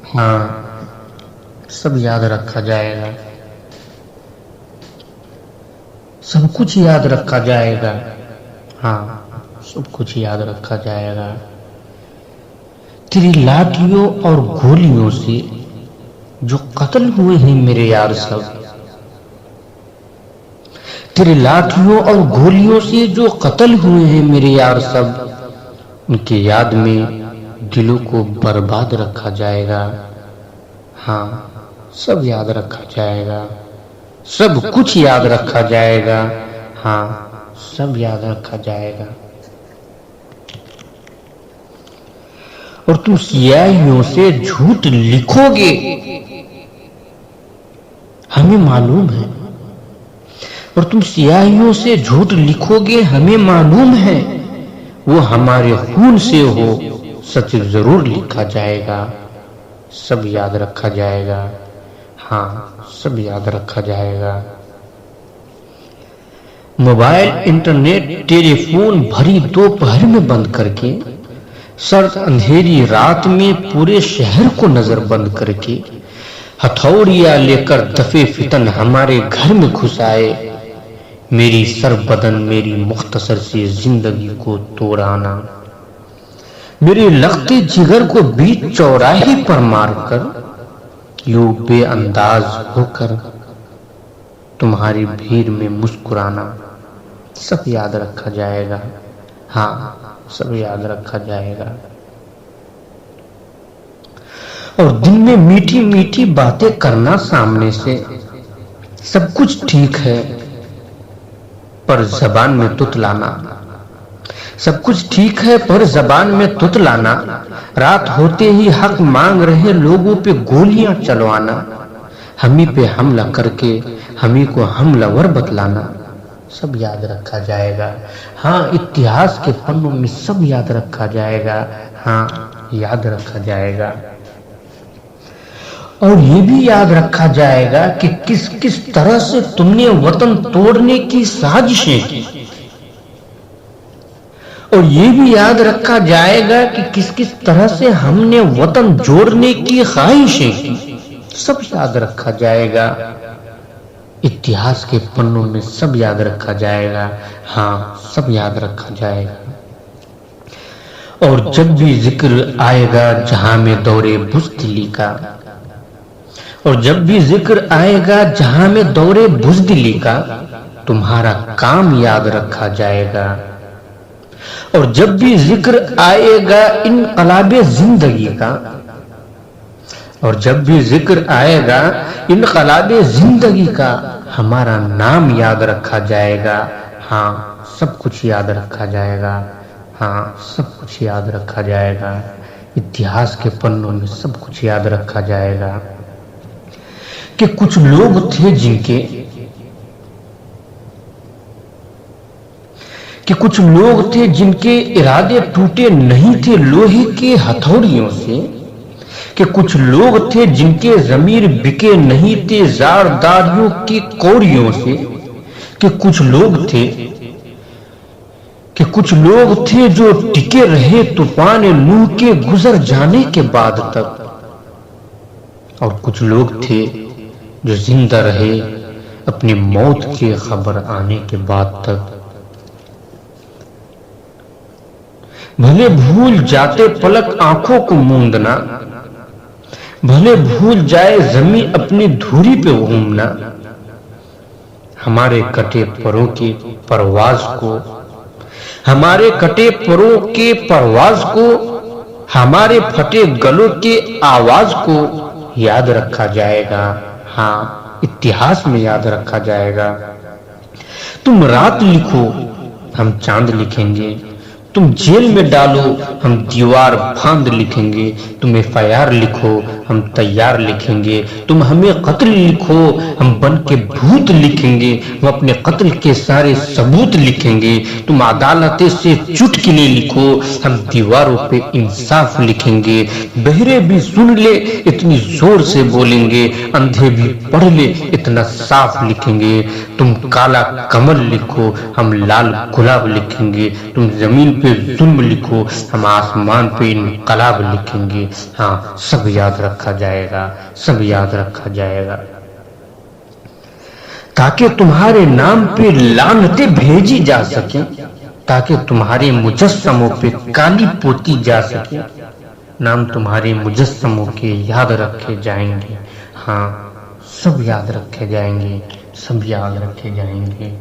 हाँ, सब याद रखा जाएगा, सब कुछ याद रखा जाएगा। हाँ, सब कुछ याद रखा जाएगा। तेरी लाठियों और गोलियों से जो कत्ल हुए हैं मेरे यार सब, तेरी लाठियों और गोलियों से जो कत्ल हुए हैं मेरे यार सब, उनकी याद में दिलों को बर्बाद रखा जाएगा। हाँ, सब याद रखा जाएगा, सब कुछ याद रखा जाएगा। हाँ, सब याद रखा जाएगा। और तुम स्याहियों से झूठ लिखोगे, हमें मालूम है। और तुम स्याहियों से झूठ लिखोगे, हमें मालूम है। वो हमारे खून से हो, सच जरूर लिखा जाएगा। सब याद रखा जाएगा। हाँ, सब याद रखा जाएगा। मोबाइल, इंटरनेट, टेलीफोन भरी दोपहर में बंद करके, सर्द अंधेरी रात में पूरे शहर को नजर बंद करके, हथौड़ियां लेकर दफे फितन हमारे घर में घुस आए। मेरी सर बदन मेरी मुख्तसर से जिंदगी को तोड़ाना, मेरे लगते जिगर को बीच चौराहे पर मारकर यूं बेअंदाज होकर तुम्हारी भीड़ में मुस्कुराना, सब याद रखा जाएगा। हाँ, सब याद रखा जाएगा। और दिन में मीठी मीठी बातें करना सामने से, सब कुछ ठीक है पर जबान में तुतलाना, सब कुछ ठीक है पर जबान में तुतलाना, रात होते ही हक मांग रहे लोगों पे गोलियां चलवाना, हमी पे हमला करके हमी को हमलावर बतलाना, सब याद रखा जाएगा। हाँ, इतिहास के पन्नों में सब याद रखा जाएगा। हाँ, याद रखा जाएगा। और ये भी याद रखा जाएगा कि किस किस तरह से तुमने वतन तोड़ने की साजिशें की। और ये भी याद रखा जाएगा कि किस किस तरह से हमने वतन जोड़ने की ख्वाहिशें की। सब याद रखा जाएगा। इतिहास के पन्नों में सब याद रखा जाएगा। हाँ, सब याद रखा जाएगा। और जब भी जिक्र आएगा जहां में दौरे बुज़दिली का, और जब भी जिक्र आएगा जहां में दौरे बुज़दिली का, तुम्हारा काम याद रखा जाएगा। और जब भी जिक्र आएगा इनकलाबे जिंदगी का, और जब भी जिक्र आएगा इनकलाबे जिंदगी का, हमारा नाम याद रखा जाएगा। हाँ, सब कुछ याद रखा जाएगा। हाँ, सब कुछ याद रखा जाएगा। इतिहास के पन्नों में सब कुछ याद रखा जाएगा। कि कुछ लोग थे जिनके, कि कुछ लोग थे जिनके इरादे टूटे नहीं थे लोहे के हथौड़ियों से, कि कुछ लोग थे जिनके ज़मीर बिके नहीं थे ज़ारदारियों की कौड़ियों से, कि कुछ लोग थे, कि कुछ लोग थे जो टिके रहे तूफान नूह के गुजर जाने के बाद तक, और कुछ लोग थे जो जिंदा रहे अपनी मौत की खबर आने के बाद तक। भले भूल जाते पलक आंखों को मूंदना, भले भूल जाए जमीन अपनी धुरी पे घूमना, हमारे कटे परों की परवाज को, हमारे कटे परों के परवाज को, हमारे फटे गलों के आवाज को याद रखा जाएगा। हाँ, इतिहास में याद रखा जाएगा। तुम रात लिखो, हम चांद लिखेंगे। तुम जेल में डालो, हम दीवार फांद लिखेंगे। तुम एफआईआर लिखो, हम तैयार लिखेंगे। तुम हमें कत्ल लिखो, हम बन के भूत लिखेंगे। हम अपने कत्ल के सारे सबूत लिखेंगे। तुम अदालतें से चुटकुले लिखो, हम दीवारों पे इंसाफ लिखेंगे। बहरे भी सुन ले इतनी जोर से बोलेंगे, अंधे भी पढ़ ले इतना साफ लिखेंगे। तुम काला कमल लिखो, हम लाल गुलाब लिखेंगे। तुम जमीन पे जुल्म लिखो, हम आसमान पे इनकलाब लिखेंगे। हाँ, सब याद रखा जाएगा, सब याद रखा जाएगा, ताकि तुम्हारे नाम पे लानतें भेजी जा सके, ताकि तुम्हारे मुजस्समों पे काली पोती जा सके, नाम तुम्हारे मुजस्समों के याद रखे जाएंगे। हाँ, सब याद रखे जाएंगे, सब याद रखे जाएंगे।